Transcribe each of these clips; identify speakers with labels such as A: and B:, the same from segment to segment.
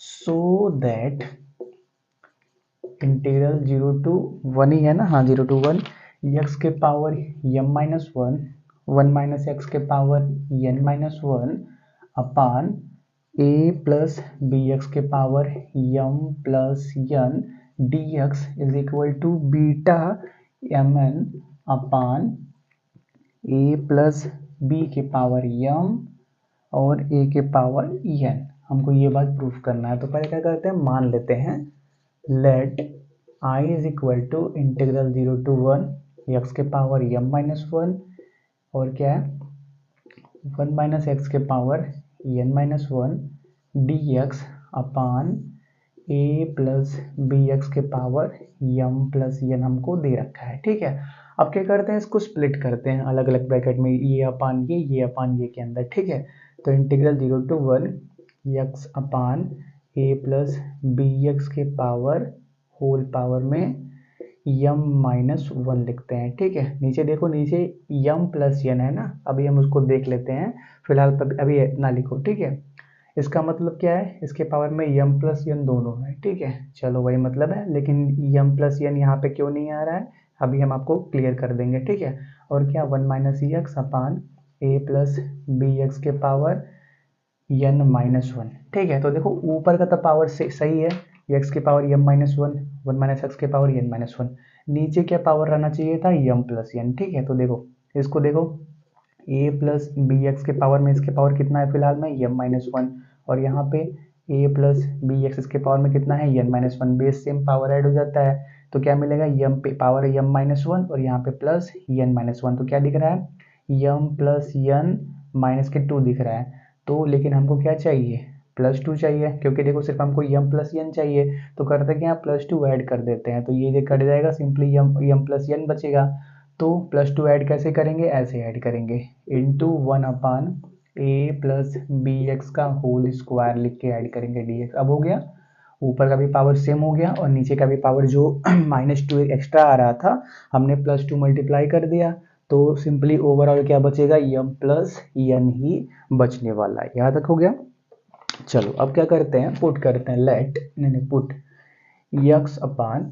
A: So that integral 0 to 1 ही है ना, हाँ 0 to 1 एक्स के पावर m-1 1 माइनस एक्स के power n-1 upon a plus b x के power m plus n d x is equal to beta mn upon a plus b के power m और a के power n। हमको ये बात proof करना है, तो पहले क्या करते हैं, मान लेते हैं let I is equal to integral 0 to 1 x के पावर m-1 और क्या है 1 माइनस एक्स के power n-1 d x upon a plus b x के पावर m प्लस n हमको दे रखा है। ठीक है, अब क्या करते हैं, इसको स्प्लिट करते हैं अलग अलग ब्रैकेट में, ये अपान ये के अंदर। ठीक है, तो integral 0 to 1 x upon a plus b x के पावर होल पावर में m-1 लिखते हैं। ठीक है, नीचे देखो, नीचे m प्लस n है ना, अभी हम उसको देख लेते हैं, फिलहाल अभी ना लिखो। ठीक है, इसका मतलब क्या है, इसके पावर में m प्लस n दोनों है। ठीक है, चलो वही मतलब है, लेकिन m प्लस n यहाँ पे क्यों नहीं आ रहा है, अभी हम आपको क्लियर कर देंगे। ठीक है, और क्या 1 minus x upon a plus b x के पावर n-1। ठीक है, तो देखो ऊपर का तो पावर सही है, x की पावर m-1 1 माइनस एक्स के पावर n-1, नीचे क्या पावर रहना चाहिए था m प्लस n। ठीक है, तो देखो इसको देखो a प्लस बी एक्स के पावर में इसके पावर कितना है फिलहाल में m-1 और यहाँ पे a प्लस बी एक्स इसके पावर में कितना है n-1, base same power add हो जाता है, तो क्या मिलेगा m पे पावर m-1 और यहाँ पे प्लस n-1, तो क्या दिख रहा है m प्लस n माइनस के 2 दिख रहा है। तो लेकिन हमको क्या चाहिए, +2 चाहिए, क्योंकि देखो सिर्फ हमको m प्लस n चाहिए, तो करते क्या +2 ऐड कर देते हैं, तो ये कट जाएगा, सिंपली m प्लस n बचेगा। तो +2 ऐड कैसे करेंगे, ऐसे ऐड करेंगे into 1 upon a plus b x का होल स्क्वायर लिख के ऐड करेंगे dx। अब हो गया, ऊपर का भी पावर सेम हो गया और नीचे का भी पावर जो -2 एक्स्ट्रा आ रहा था हमने +2 मल्टीप्लाई कर दिया, तो सिंपली ओवरऑल क्या बचेगा m प्लस n ही बचने वाला है। यहाँ तक हो गया। चलो अब क्या करते हैं, पुट करते हैं, put x upon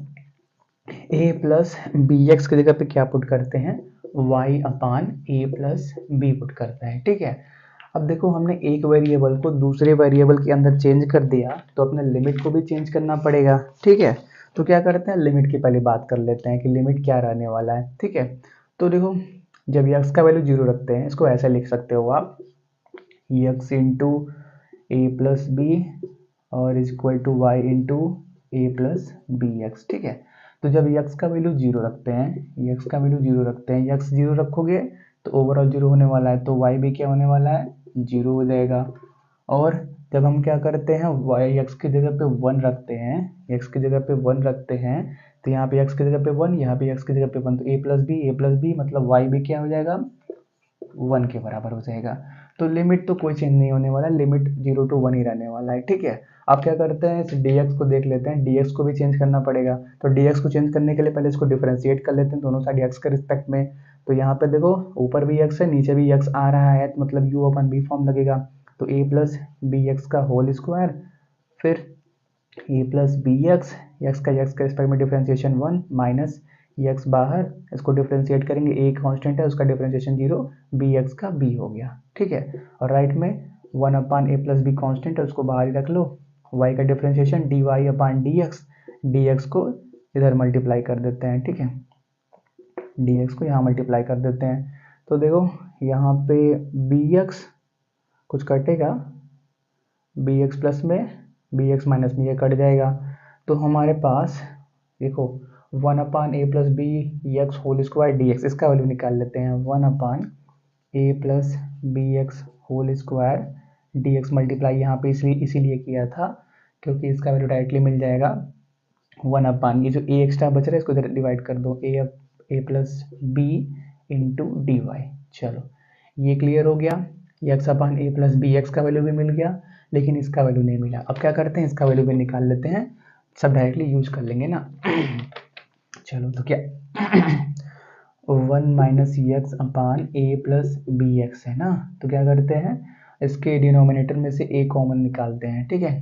A: a plus b x की जगह पे क्या पुट करते हैं, y upon a plus b put करते हैं। ठीक है, अब देखो हमने एक वेरिएबल को दूसरे वेरिएबल के अंदर चेंज कर दिया, तो अपने लिमिट को भी चेंज करना पड़ेगा। ठीक है, तो क्या करते हैं, लिमिट की पहले बात कर लेते हैं कि लिमिट क्या रहने वाला है। ठीक है, तो देखो जब x का वैल्यू 0 रखते हैं, इसको ऐसे लिख सकते हो आप x into a plus b और is equal to y into a plus b x. ठीक है, तो जब x का वैल्यू 0 रखते हैं, x का वैल्यू 0 रखते हैं, x 0 रखोगे तो ओवरऑल 0 होने वाला है, तो y भी क्या होने वाला है, 0 हो जाएगा। और जब हम क्या करते हैं, y x की जगह पे 1 रखते हैं, x की जगह पे 1 रखते हैं, तो यहाँ पे x की जगह पे 1, यहाँ पे x की जगह पे 1, तो a प्लस बी मतलब y भी क्या हो जाएगा, 1 के बराबर हो जाएगा। तो लिमिट तो कोई चेंज नहीं होने वाला, लिमिट 0 to 1 ही रहने वाला है। ठीक है, अब क्या करते हैं, इस dx को देख लेते हैं, dx को भी चेंज करना पड़ेगा, तो dx को चेंज करने के लिए पहले इसको डिफरेंशिएट कर लेते हैं दोनों साइड x के रिस्पेक्ट में। तो यहाँ पे देखो ऊपर भी x है, नीचे भी x आ रहा है, तो मतलब u अपन b फॉर्म लगेगा, तो a प्लस बी एक्स का होल स्क्वायर, फिर a plus b x, x का रिस्पेक्ट में डिफरेंशिएशन 1 माइनस एक्स बाहर, इसको डिफरेंशिएट करेंगे, a कांस्टेंट है उसका डिफरेंशिएशन 0, बी एक्स का b हो गया। ठीक है, और राइट में 1 upon a plus B constant है, उसको बाहर ही रख लो, y का डिफरेंशिएशन dy अपान dx को इधर मल्टीप्लाई कर देते हैं। ठीक है, dx को यहाँ मल्टीप्लाई कर देते हैं, तो देखो यहाँ पे bx कुछ कटेगा, bx प्लस में bx माइनस में ये कट जाएगा, तो हमारे पास देखो 1 upon a plus b x whole square d x, इसका वैल्यू निकाल लेते हैं, 1 upon a plus b x whole square d x multiply यहाँ पे इसीलिए किया था क्योंकि इसका वैल्यू डायरेक्टली मिल जाएगा 1 अपान ये जो ए एक्स्ट्रा बच रहा है इसको इधर डिवाइड कर दो, a plus b into d y. चलो ये क्लियर हो गया, x upon a plus b x का वैल्यू भी मिल गया, लेकिन इसका वैल्यू नहीं मिला। अब क्या करते हैं, इसका वैल्यू भी निकाल लेते हैं, सब डायरेक्टली यूज कर लेंगे ना। चलो तो क्या 1 minus x upon a plus b x है ना, तो क्या करते हैं, इसके डिनोमिनेटर में से ए कॉमन निकालते हैं। ठीक है,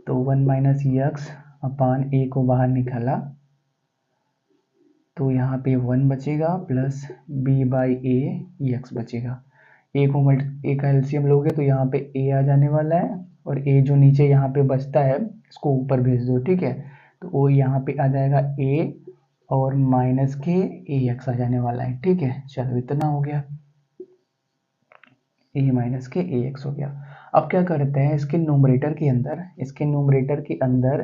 A: तो 1 माइनस यक्स अपान ए को बाहर निकाला तो यहाँ पे 1 बचेगा plus b by a x बचेगा। ए का एलसीएम लोगे तो यहाँ पे ए आ जाने वाला है और ए जो नीचे यहाँ पे बचता है इसको ऊपर भेज दो, ठीक है। तो वो यहाँ पे आ जाएगा ए और माइनस के ए एक्स आ जाने वाला है, ठीक है। चलो इतना हो गया, ए माइनस के ए एक्स हो गया। अब क्या करते हैं, इसके न्यूमरेटर के अंदर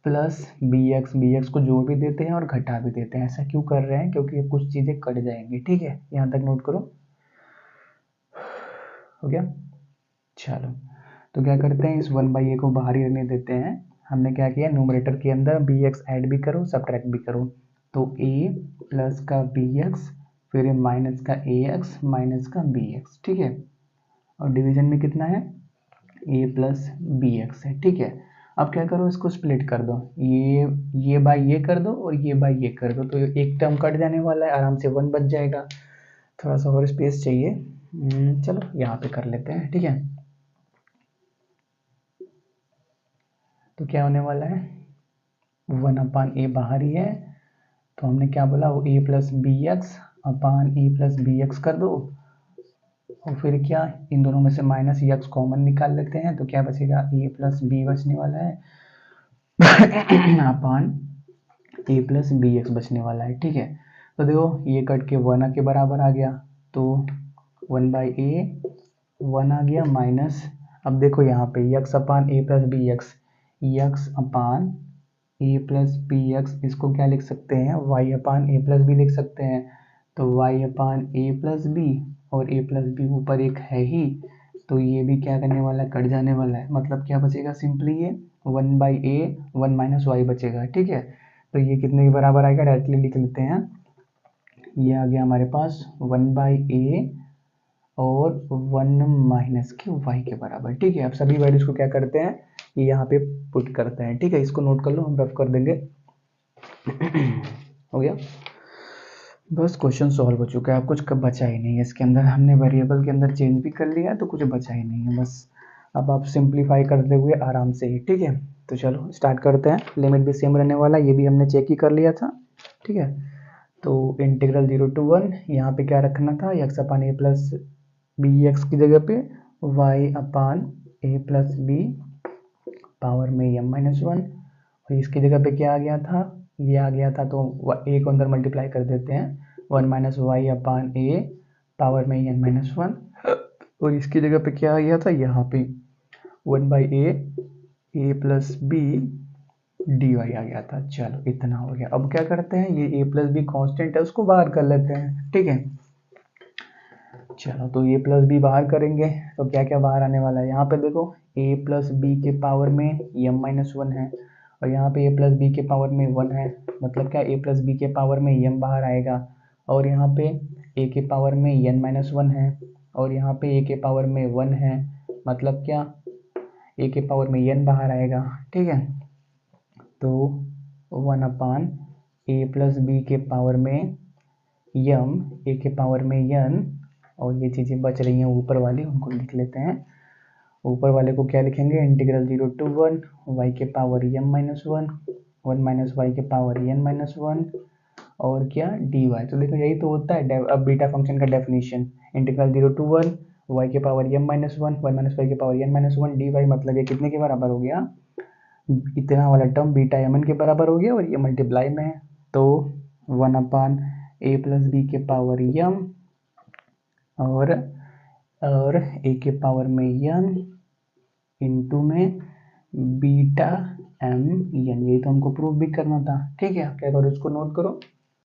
A: प्लस बी एक्स को जोड़ भी देते हैं और घटा भी देते हैं। ऐसा क्यों कर रहे हैं, क्योंकि कुछ चीज़ें कट जाएंगी, ठीक है। यहाँ तक नोट करो, हो गया। चलो तो क्या करते हैं, इस 1/a को बाहर ही रहने देते हैं। हमने क्या किया, न्यूमरेटर के अंदर बी एक्स ऐड भी करो सब्ट्रैक्ट भी करो। तो a प्लस का बी एक्स फिर माइनस का ए एक्स माइनस का बी एक्स, ठीक है। और डिवीजन में कितना है, a प्लस बी एक्स है, ठीक है। अब क्या करो, इसको स्प्लिट कर दो, ये बाय ये कर दो और ये बाय ये कर दो, तो एक टर्म कट जाने वाला है, आराम से 1 बच जाएगा। थोड़ा सा और स्पेस चाहिए, चलो यहाँ पे कर लेते हैं, ठीक है। तो क्या होने वाला है, 1 अपान ए बाहर ही है, तो हमने क्या बोला, वो ए plus b x upon a plus b x कर दो और फिर क्या, इन दोनों में से माइनस एक्स कॉमन निकाल लेते हैं, तो क्या बचेगा, ए प्लस बी बचने वाला है अपान ए प्लस बी एक्स बचने वाला है, ठीक है। तो देखो ये कट के 1 के बराबर आ गया, तो 1/a 1 आ गया माइनस, अब देखो यहाँ पे x upon a plus b x, x upon a plus b x, इसको क्या लिख सकते हैं, Y upon a plus B लिख सकते हैं। तो Y upon a plus b और ए प्लस बी ऊपर एक है ही, तो ये भी क्या करने वाला है, कट जाने वाला है। मतलब क्या बचेगा, सिंपली ये 1/a 1 माइनस वाई बचेगा, ठीक है। तो ये कितने के बराबर आएगा, डायरेक्टली लिख लेते हैं। ये आ गया हमारे पास 1/a और 1 माइनस के y के बराबर, ठीक है। अब सभी वैल्यूज को क्या करते हैं, ये यहाँ पे पुट करते हैं, ठीक है। इसको नोट कर लो, हम रफ कर देंगे हो गया, बस क्वेश्चन सॉल्व हो चुका है। अब कुछ कब बचा ही नहीं है इसके अंदर, हमने वेरिएबल के अंदर चेंज भी कर लिया तो कुछ बचा ही नहीं है, बस अब आप सिंप्लीफाई करते हुए आराम से ही, ठीक है। तो चलो स्टार्ट करते हैं, लिमिट भी सेम रहने वाला, ये भी हमने चेक ही कर लिया था, ठीक है। तो इंटीग्रल 0 to 1, यहाँ पे क्या रखना था, x upon a plus b x की जगह पे Y upon a plus B power में m माइनस 1, और इसकी जगह पे क्या आ गया था, ये आ गया था, तो ए को अंदर मल्टीप्लाई कर देते हैं, 1 माइनस वाई अपान ए पावर में n माइनस 1, और इसकी जगह पे क्या आ गया था, यहाँ पे 1/a ए प्लस बी डी वाई आ गया था। चलो इतना हो गया। अब क्या करते हैं, ये a प्लस बी कॉन्स्टेंट है उसको बाहर कर लेते हैं, ठीक है। चलो तो a प्लस बी बाहर करेंगे तो क्या क्या बाहर आने वाला है, यहाँ पे देखो a प्लस बी के पावर में m माइनस 1 है और यहाँ पे a प्लस बी के पावर में 1 है, मतलब क्या a प्लस बी के पावर में m बाहर आएगा, और यहाँ पे a के पावर में n माइनस 1 है और यहाँ पे a के पावर में 1 है, मतलब क्या a के पावर में n बाहर आएगा, ठीक है। तो 1 अपान ए प्लस बी के पावर में m, a के पावर में n, और ये चीज़ें बच रही हैं ऊपर वाली, उनको लिख लेते हैं। ऊपर वाले को क्या लिखेंगे, इंटीग्रल 0 to 1 y के power m minus 1, 1 minus y के पावर n माइनस 1, और क्या dy। तो देखो यही तो होता है अब बीटा फंक्शन का डेफिनेशन, इंटीग्रल 0 to 1 y के power m minus 1, 1 minus y के पावर n माइनस 1 dy, मतलब ये कितने के बराबर हो गया, इतना वाला टर्म बीटा mn के बराबर हो गया और ये मल्टीप्लाई में है, तो 1 अपान ए प्लस बी के पावर m और a के पावर में n इंटू में बीटा m n, यही तो हमको प्रूव भी करना था, ठीक है। क्या करो, इसको नोट करो,